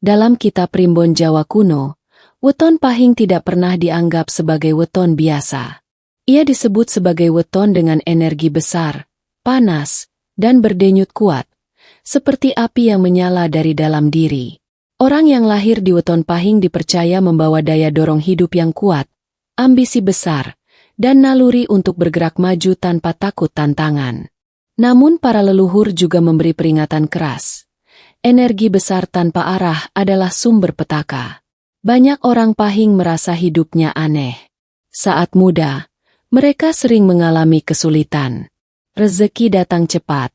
Dalam kitab Primbon Jawa kuno, weton pahing tidak pernah dianggap sebagai weton biasa. Ia disebut sebagai weton dengan energi besar, panas, dan berdenyut kuat, seperti api yang menyala dari dalam diri. Orang yang lahir di weton pahing dipercaya membawa daya dorong hidup yang kuat, ambisi besar, dan naluri untuk bergerak maju tanpa takut tantangan. Namun para leluhur juga memberi peringatan keras. Energi besar tanpa arah adalah sumber petaka. Banyak orang pahing merasa hidupnya aneh. Saat muda, mereka sering mengalami kesulitan. Rezeki datang cepat,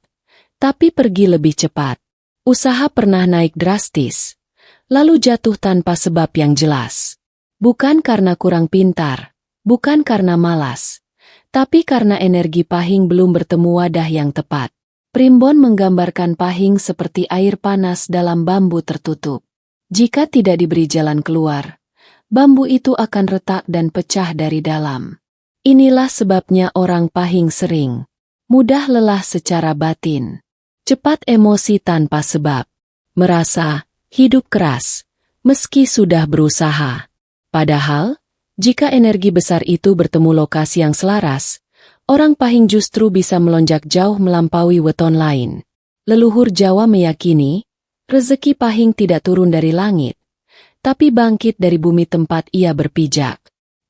tapi pergi lebih cepat. Usaha pernah naik drastis, lalu jatuh tanpa sebab yang jelas. Bukan karena kurang pintar, bukan karena malas, tapi karena energi pahing belum bertemu wadah yang tepat. Primbon menggambarkan pahing seperti air panas dalam bambu tertutup. Jika tidak diberi jalan keluar, bambu itu akan retak dan pecah dari dalam. Inilah sebabnya orang pahing sering mudah lelah secara batin, cepat emosi tanpa sebab, merasa hidup keras, meski sudah berusaha. Padahal, jika energi besar itu bertemu lokasi yang selaras, orang pahing justru bisa melonjak jauh melampaui weton lain. Leluhur Jawa meyakini, rezeki pahing tidak turun dari langit, tapi bangkit dari bumi tempat ia berpijak.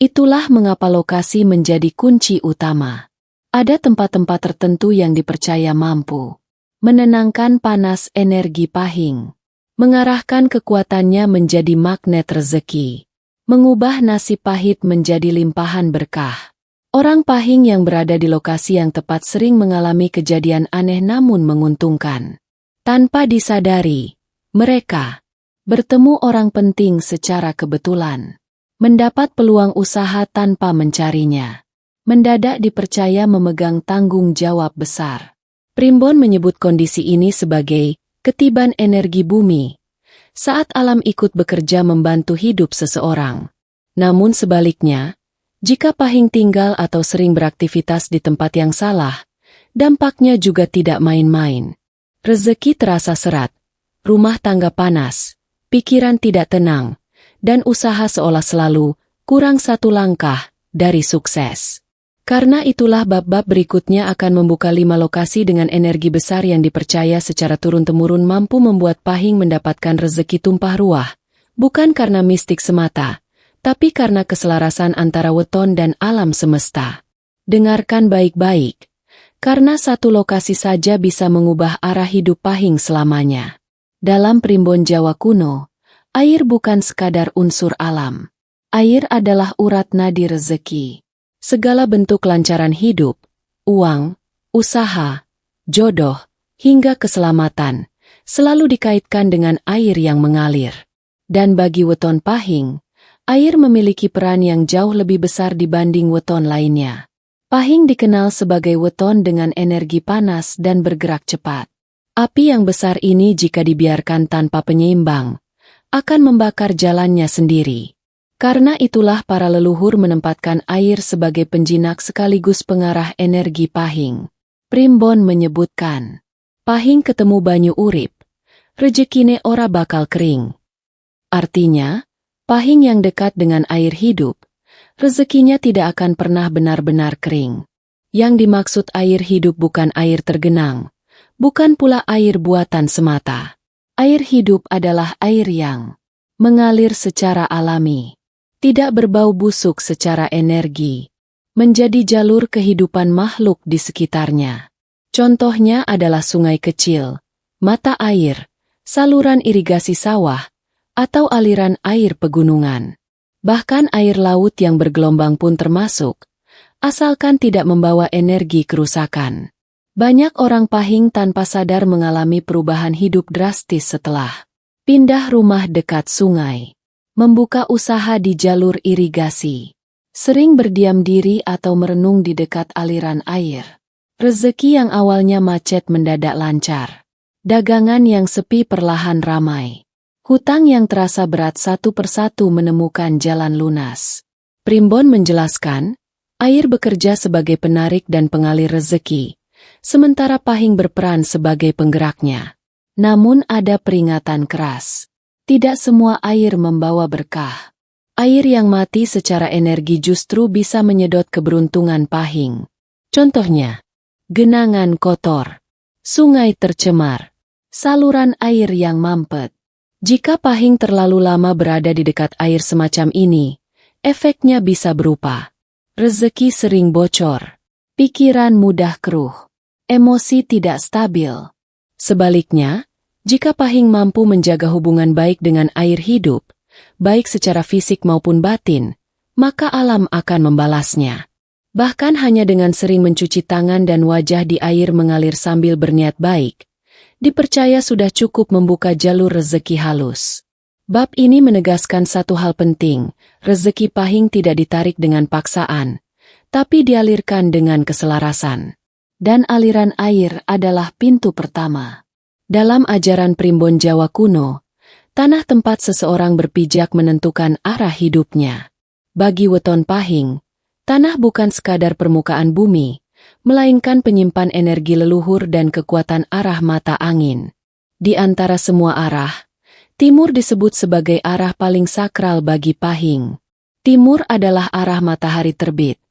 Itulah mengapa lokasi menjadi kunci utama. Ada tempat-tempat tertentu yang dipercaya mampu menenangkan panas energi pahing, mengarahkan kekuatannya menjadi magnet rezeki, mengubah nasib pahit menjadi limpahan berkah. Orang pahing yang berada di lokasi yang tepat sering mengalami kejadian aneh namun menguntungkan. Tanpa disadari, mereka bertemu orang penting secara kebetulan, mendapat peluang usaha tanpa mencarinya, mendadak dipercaya memegang tanggung jawab besar. Primbon menyebut kondisi ini sebagai ketiban energi bumi, saat alam ikut bekerja membantu hidup seseorang. Namun sebaliknya, jika pahing tinggal atau sering beraktivitas di tempat yang salah, dampaknya juga tidak main-main. Rezeki terasa serat, rumah tangga panas, pikiran tidak tenang, dan usaha seolah selalu kurang satu langkah dari sukses. Karena itulah bab-bab berikutnya akan membuka 5 lokasi dengan energi besar yang dipercaya secara turun-temurun mampu membuat pahing mendapatkan rezeki tumpah ruah, bukan karena mistik semata, tapi karena keselarasan antara weton dan alam semesta. Dengarkan baik-baik, karena satu lokasi saja bisa mengubah arah hidup pahing selamanya. Dalam Primbon Jawa kuno, air bukan sekadar unsur alam. Air adalah urat nadi rezeki. Segala bentuk kelancaran hidup, uang, usaha, jodoh, hingga keselamatan, selalu dikaitkan dengan air yang mengalir. Dan bagi weton pahing, air memiliki peran yang jauh lebih besar dibanding weton lainnya. Pahing dikenal sebagai weton dengan energi panas dan bergerak cepat. Api yang besar ini jika dibiarkan tanpa penyeimbang, akan membakar jalannya sendiri. Karena itulah para leluhur menempatkan air sebagai penjinak sekaligus pengarah energi pahing. Primbon menyebutkan, pahing ketemu banyu urip, rejekine ora bakal kering. Artinya, pahing yang dekat dengan air hidup, rezekinya tidak akan pernah benar-benar kering. Yang dimaksud air hidup bukan air tergenang, bukan pula air buatan semata. Air hidup adalah air yang mengalir secara alami, tidak berbau busuk secara energi, menjadi jalur kehidupan makhluk di sekitarnya. Contohnya adalah sungai kecil, mata air, saluran irigasi sawah, atau aliran air pegunungan. Bahkan air laut yang bergelombang pun termasuk, asalkan tidak membawa energi kerusakan. Banyak orang pahing tanpa sadar mengalami perubahan hidup drastis setelah pindah rumah dekat sungai, membuka usaha di jalur irigasi, sering berdiam diri atau merenung di dekat aliran air. Rezeki yang awalnya macet mendadak lancar, dagangan yang sepi perlahan ramai. Hutang yang terasa berat satu persatu menemukan jalan lunas. Primbon menjelaskan, air bekerja sebagai penarik dan pengalir rezeki, sementara pahing berperan sebagai penggeraknya. Namun ada peringatan keras. Tidak semua air membawa berkah. Air yang mati secara energi justru bisa menyedot keberuntungan Pahing. Contohnya, genangan kotor, sungai tercemar, saluran air yang mampet. Jika Pahing terlalu lama berada di dekat air semacam ini, efeknya bisa berupa rezeki sering bocor, pikiran mudah keruh, emosi tidak stabil. Sebaliknya, jika Pahing mampu menjaga hubungan baik dengan air hidup, baik secara fisik maupun batin, maka alam akan membalasnya. Bahkan hanya dengan sering mencuci tangan dan wajah di air mengalir sambil berniat baik, dipercaya sudah cukup membuka jalur rezeki halus. Bab ini menegaskan satu hal penting, rezeki Pahing tidak ditarik dengan paksaan, tapi dialirkan dengan keselarasan. Dan aliran air adalah pintu pertama. Dalam ajaran primbon Jawa kuno, tanah tempat seseorang berpijak menentukan arah hidupnya. Bagi weton Pahing, tanah bukan sekadar permukaan bumi, melainkan penyimpan energi leluhur dan kekuatan arah mata angin. Di antara semua arah, timur disebut sebagai arah paling sakral bagi Pahing. Timur adalah arah matahari terbit,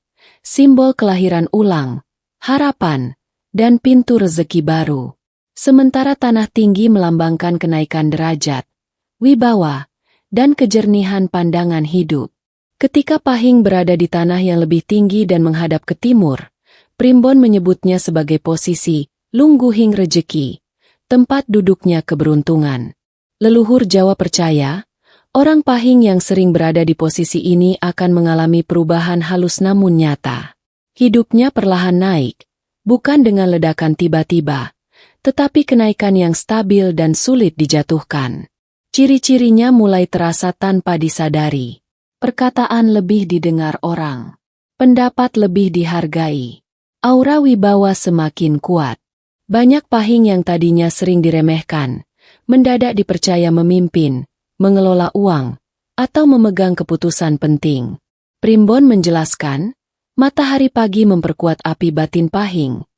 simbol kelahiran ulang, harapan, dan pintu rezeki baru. Sementara tanah tinggi melambangkan kenaikan derajat, wibawa, dan kejernihan pandangan hidup. Ketika Pahing berada di tanah yang lebih tinggi dan menghadap ke timur, primbon menyebutnya sebagai posisi lungguhing rejeki, tempat duduknya keberuntungan. Leluhur Jawa percaya, orang Pahing yang sering berada di posisi ini akan mengalami perubahan halus namun nyata. Hidupnya perlahan naik, bukan dengan ledakan tiba-tiba, tetapi kenaikan yang stabil dan sulit dijatuhkan. Ciri-cirinya mulai terasa tanpa disadari. Perkataan lebih didengar orang. Pendapat lebih dihargai. Aura wibawa semakin kuat. Banyak Pahing yang tadinya sering diremehkan, mendadak dipercaya memimpin, mengelola uang, atau memegang keputusan penting. Primbon menjelaskan, matahari pagi memperkuat api batin Pahing,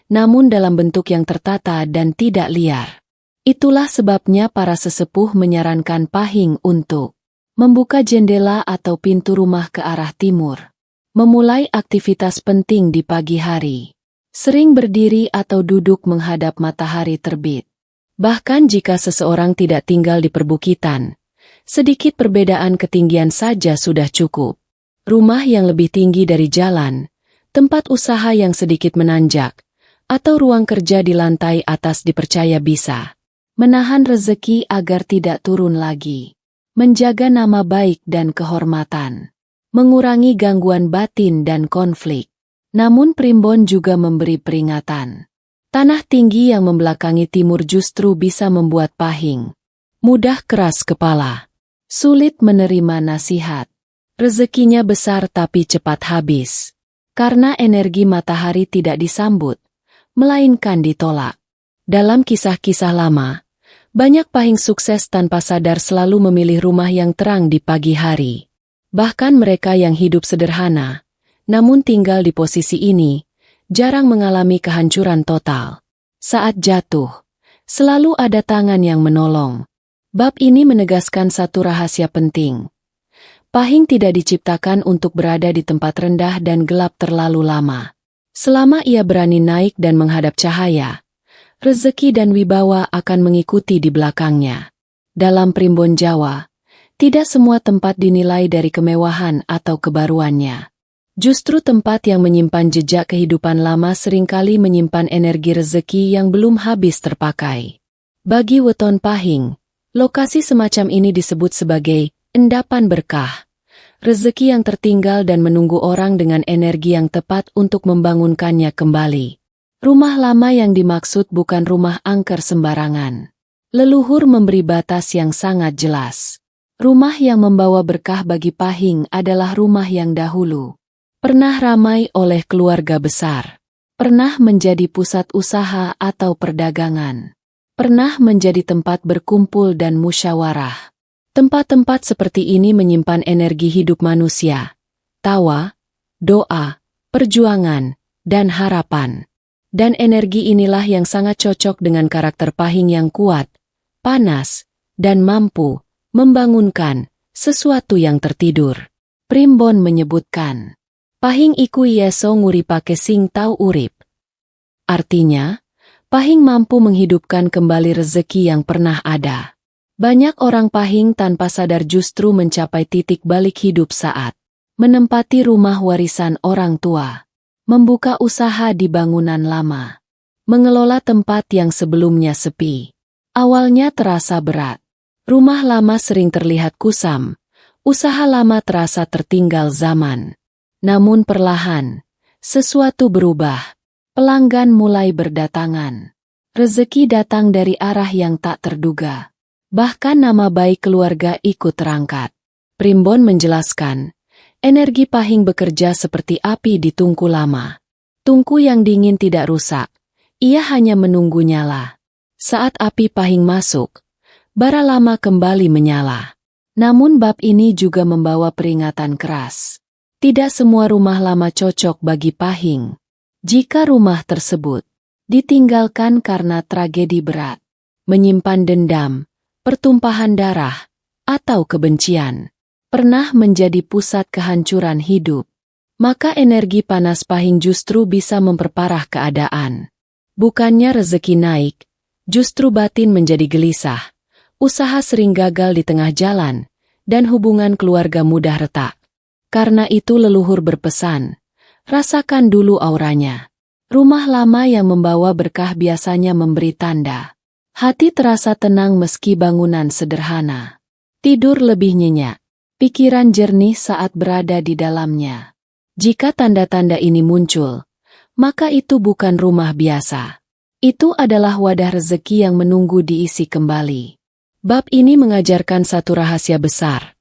namun dalam bentuk yang tertata dan tidak liar. Itulah sebabnya para sesepuh menyarankan Pahing untuk membuka jendela atau pintu rumah ke arah timur, memulai aktivitas penting di pagi hari, sering berdiri atau duduk menghadap matahari terbit. Bahkan jika seseorang tidak tinggal di perbukitan, sedikit perbedaan ketinggian saja sudah cukup. Rumah yang lebih tinggi dari jalan, tempat usaha yang sedikit menanjak, atau ruang kerja di lantai atas dipercaya bisa menahan rezeki agar tidak turun lagi, menjaga nama baik dan kehormatan, mengurangi gangguan batin dan konflik. Namun primbon juga memberi peringatan. Tanah tinggi yang membelakangi timur justru bisa membuat Pahing mudah keras kepala, sulit menerima nasihat. Rezekinya besar tapi cepat habis, karena energi matahari tidak disambut, melainkan ditolak. Dalam kisah-kisah lama, banyak Pahing sukses tanpa sadar selalu memilih rumah yang terang di pagi hari. Bahkan mereka yang hidup sederhana, namun tinggal di posisi ini, jarang mengalami kehancuran total. Saat jatuh, selalu ada tangan yang menolong. Bab ini menegaskan satu rahasia penting. Pahing tidak diciptakan untuk berada di tempat rendah dan gelap terlalu lama. Selama ia berani naik dan menghadap cahaya, rezeki dan wibawa akan mengikuti di belakangnya. Dalam primbon Jawa, tidak semua tempat dinilai dari kemewahan atau kebaruannya. Justru tempat yang menyimpan jejak kehidupan lama seringkali menyimpan energi rezeki yang belum habis terpakai. Bagi weton Pahing, lokasi semacam ini disebut sebagai endapan berkah. Rezeki yang tertinggal dan menunggu orang dengan energi yang tepat untuk membangunkannya kembali. Rumah lama yang dimaksud bukan rumah angker sembarangan. Leluhur memberi batas yang sangat jelas. Rumah yang membawa berkah bagi Pahing adalah rumah yang dahulu pernah ramai oleh keluarga besar, pernah menjadi pusat usaha atau perdagangan, pernah menjadi tempat berkumpul dan musyawarah. Tempat-tempat seperti ini menyimpan energi hidup manusia, tawa, doa, perjuangan, dan harapan. Dan energi inilah yang sangat cocok dengan karakter Pahing yang kuat, panas, dan mampu membangunkan sesuatu yang tertidur. Primbon menyebutkan, pahing iku yeso nguripake sing tau urip. Artinya, pahing mampu menghidupkan kembali rezeki yang pernah ada. Banyak orang pahing tanpa sadar justru mencapai titik balik hidup saat menempati rumah warisan orang tua, membuka usaha di bangunan lama, mengelola tempat yang sebelumnya sepi. Awalnya terasa berat. Rumah lama sering terlihat kusam, usaha lama terasa tertinggal zaman. Namun perlahan, sesuatu berubah. Pelanggan mulai berdatangan. Rezeki datang dari arah yang tak terduga. Bahkan nama baik keluarga ikut terangkat. Primbon menjelaskan, energi pahing bekerja seperti api di tungku lama. Tungku yang dingin tidak rusak, ia hanya menunggu nyala. Saat api pahing masuk, bara lama kembali menyala. Namun bab ini juga membawa peringatan keras. Tidak semua rumah lama cocok bagi pahing. Jika rumah tersebut ditinggalkan karena tragedi berat, menyimpan dendam, pertumpahan darah, atau kebencian, pernah menjadi pusat kehancuran hidup, maka energi panas pahing justru bisa memperparah keadaan. Bukannya rezeki naik, justru batin menjadi gelisah, usaha sering gagal di tengah jalan, dan hubungan keluarga mudah retak. Karena itu leluhur berpesan, rasakan dulu auranya. Rumah lama yang membawa berkah biasanya memberi tanda. Hati terasa tenang meski bangunan sederhana. Tidur lebih nyenyak. Pikiran jernih saat berada di dalamnya. Jika tanda-tanda ini muncul, maka itu bukan rumah biasa. Itu adalah wadah rezeki yang menunggu diisi kembali. Bab ini mengajarkan satu rahasia besar.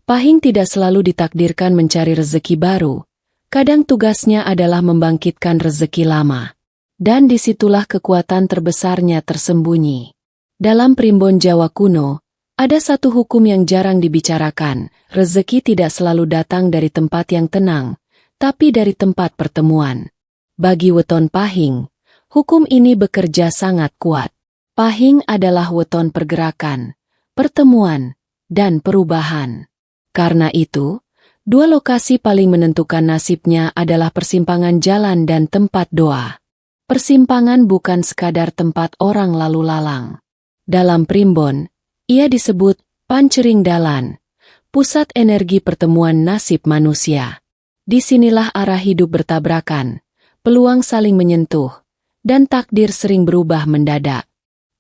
Pahing tidak selalu ditakdirkan mencari rezeki baru. Kadang tugasnya adalah membangkitkan rezeki lama. Dan disitulah kekuatan terbesarnya tersembunyi. Dalam primbon Jawa kuno, ada satu hukum yang jarang dibicarakan. Rezeki tidak selalu datang dari tempat yang tenang, tapi dari tempat pertemuan. Bagi weton pahing, hukum ini bekerja sangat kuat. Pahing adalah weton pergerakan, pertemuan, dan perubahan. Karena itu, dua lokasi paling menentukan nasibnya adalah persimpangan jalan dan tempat doa. Persimpangan bukan sekadar tempat orang lalu lalang. Dalam primbon, ia disebut pancering dalan, pusat energi pertemuan nasib manusia. Disinilah arah hidup bertabrakan, peluang saling menyentuh, dan takdir sering berubah mendadak.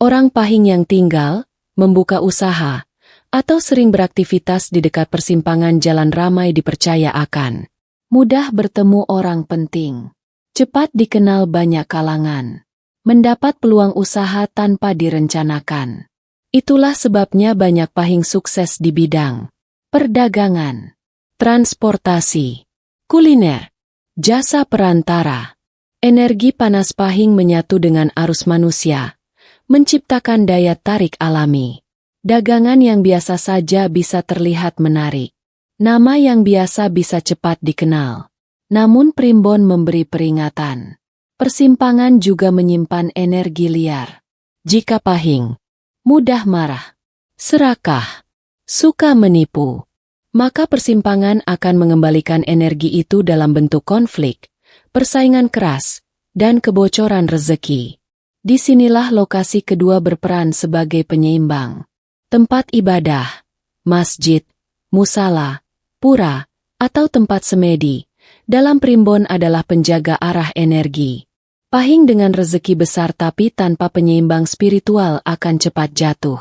Orang pahing yang tinggal, membuka usaha, atau sering beraktivitas di dekat persimpangan jalan ramai dipercaya akan mudah bertemu orang penting. Cepat dikenal banyak kalangan, mendapat peluang usaha tanpa direncanakan. Itulah sebabnya banyak pahing sukses di bidang perdagangan, transportasi, kuliner, jasa perantara. Energi panas pahing menyatu dengan arus manusia, menciptakan daya tarik alami. Dagangan yang biasa saja bisa terlihat menarik. Nama yang biasa bisa cepat dikenal. Namun primbon memberi peringatan. Persimpangan juga menyimpan energi liar. Jika pahing mudah marah, serakah, suka menipu, maka persimpangan akan mengembalikan energi itu dalam bentuk konflik, persaingan keras, dan kebocoran rezeki. Disinilah lokasi kedua berperan sebagai penyeimbang. Tempat ibadah, masjid, musala, pura, atau tempat semedi, dalam primbon adalah penjaga arah energi. Pahing dengan rezeki besar tapi tanpa penyeimbang spiritual akan cepat jatuh.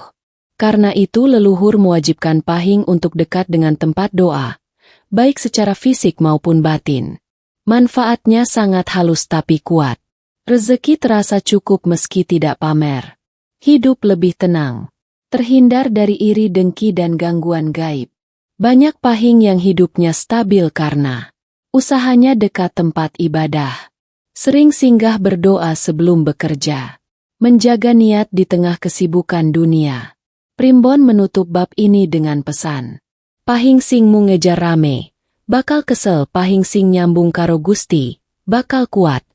Karena itu leluhur mewajibkan pahing untuk dekat dengan tempat doa, baik secara fisik maupun batin. Manfaatnya sangat halus tapi kuat. Rezeki terasa cukup meski tidak pamer. Hidup lebih tenang. Terhindar dari iri dengki dan gangguan gaib. Banyak pahing yang hidupnya stabil karena usahanya dekat tempat ibadah. Sering singgah berdoa sebelum bekerja. Menjaga niat di tengah kesibukan dunia. Primbon menutup bab ini dengan pesan. Pahing sing mu ngejar rame, bakal kesel. Pahing sing nyambung karo Gusti, bakal kuat.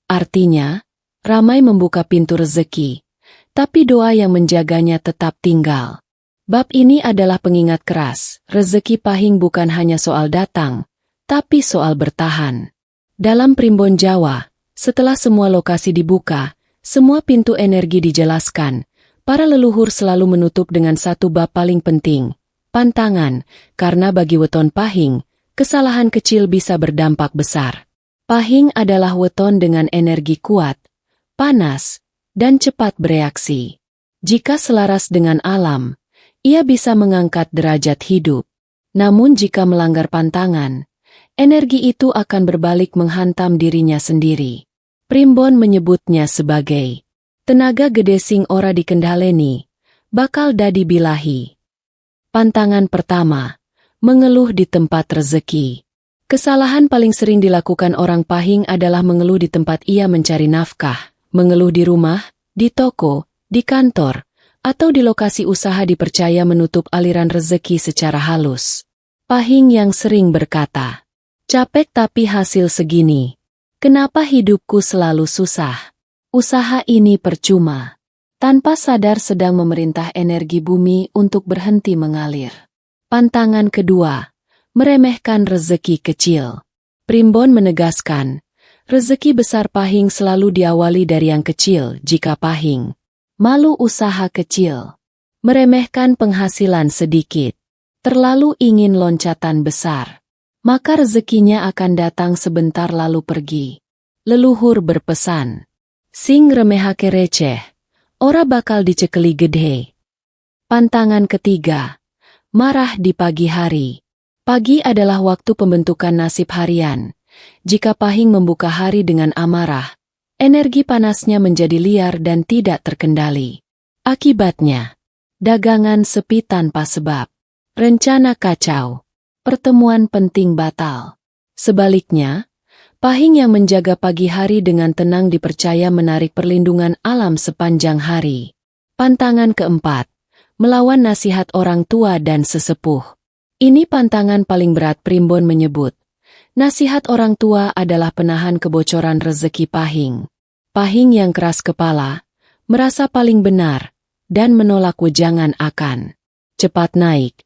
Artinya, ramai membuka pintu rezeki, tapi doa yang menjaganya tetap tinggal. Bab ini adalah pengingat keras, rezeki Pahing bukan hanya soal datang, tapi soal bertahan. Dalam Primbon Jawa, setelah semua lokasi dibuka, semua pintu energi dijelaskan, para leluhur selalu menutup dengan satu bab paling penting, pantangan, karena bagi weton Pahing, kesalahan kecil bisa berdampak besar. Pahing adalah weton dengan energi kuat, panas, dan cepat bereaksi. Jika selaras dengan alam, ia bisa mengangkat derajat hidup. Namun jika melanggar pantangan, energi itu akan berbalik menghantam dirinya sendiri. Primbon menyebutnya sebagai tenaga gede sing ora dikendaleni, bakal dadi bilahi. Pantangan pertama, mengeluh di tempat rezeki. Kesalahan paling sering dilakukan orang Pahing adalah mengeluh di tempat ia mencari nafkah, mengeluh di rumah, di toko, di kantor, atau di lokasi usaha dipercaya menutup aliran rezeki secara halus. Pahing yang sering berkata, "Capek tapi hasil segini. Kenapa hidupku selalu susah? Usaha ini percuma." Tanpa sadar sedang memerintah energi bumi untuk berhenti mengalir. Pantangan kedua, meremehkan rezeki kecil. Primbon menegaskan, rezeki besar Pahing selalu diawali dari yang kecil jika Pahing malu usaha kecil, meremehkan penghasilan sedikit, terlalu ingin loncatan besar, maka rezekinya akan datang sebentar lalu pergi. Leluhur berpesan, sing remehake receh, ora bakal dicekeli gede. Pantangan ketiga, marah di pagi hari. Pagi adalah waktu pembentukan nasib harian. Jika Pahing membuka hari dengan amarah, energi panasnya menjadi liar dan tidak terkendali. Akibatnya, dagangan sepi tanpa sebab, rencana kacau, pertemuan penting batal. Sebaliknya, Pahing yang menjaga pagi hari dengan tenang dipercaya menarik perlindungan alam sepanjang hari. Pantangan keempat, melawan nasihat orang tua dan sesepuh. Ini pantangan paling berat. Primbon menyebut, nasihat orang tua adalah penahan kebocoran rezeki Pahing. Pahing yang keras kepala, merasa paling benar, dan menolak wejangan akan cepat naik,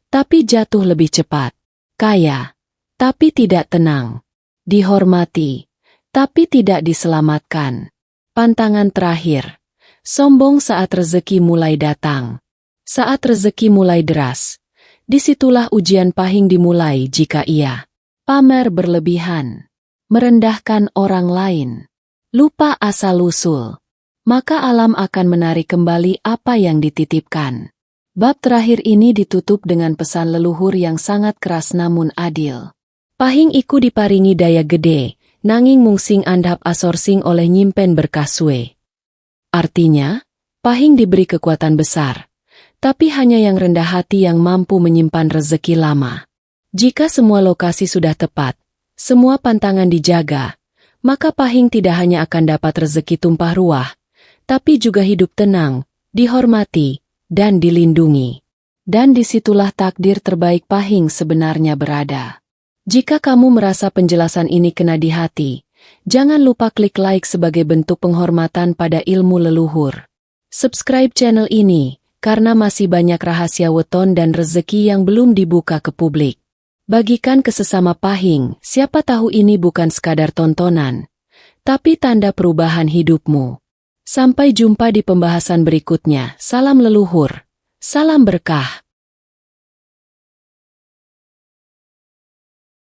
tapi jatuh lebih cepat, kaya, tapi tidak tenang, dihormati, tapi tidak diselamatkan. Pantangan terakhir, sombong saat rezeki mulai datang. Saat rezeki mulai deras, disitulah ujian Pahing dimulai jika ia pamer berlebihan, merendahkan orang lain, lupa asal-usul, maka alam akan menarik kembali apa yang dititipkan. Bab terakhir ini ditutup dengan pesan leluhur yang sangat keras namun adil. Pahing iku diparingi daya gede, nanging mungsing andhap asorsing oleh nyimpen berkah suwe. Artinya, Pahing diberi kekuatan besar, tapi hanya yang rendah hati yang mampu menyimpan rezeki lama. Jika semua lokasi sudah tepat, semua pantangan dijaga, maka Pahing tidak hanya akan dapat rezeki tumpah ruah, tapi juga hidup tenang, dihormati, dan dilindungi. Dan disitulah takdir terbaik Pahing sebenarnya berada. Jika kamu merasa penjelasan ini kena di hati, jangan lupa klik like sebagai bentuk penghormatan pada ilmu leluhur. Subscribe channel ini, karena masih banyak rahasia weton dan rezeki yang belum dibuka ke publik. Bagikan ke sesama Pahing, siapa tahu ini bukan sekadar tontonan, tapi tanda perubahan hidupmu. Sampai jumpa di pembahasan berikutnya. Salam leluhur, salam berkah.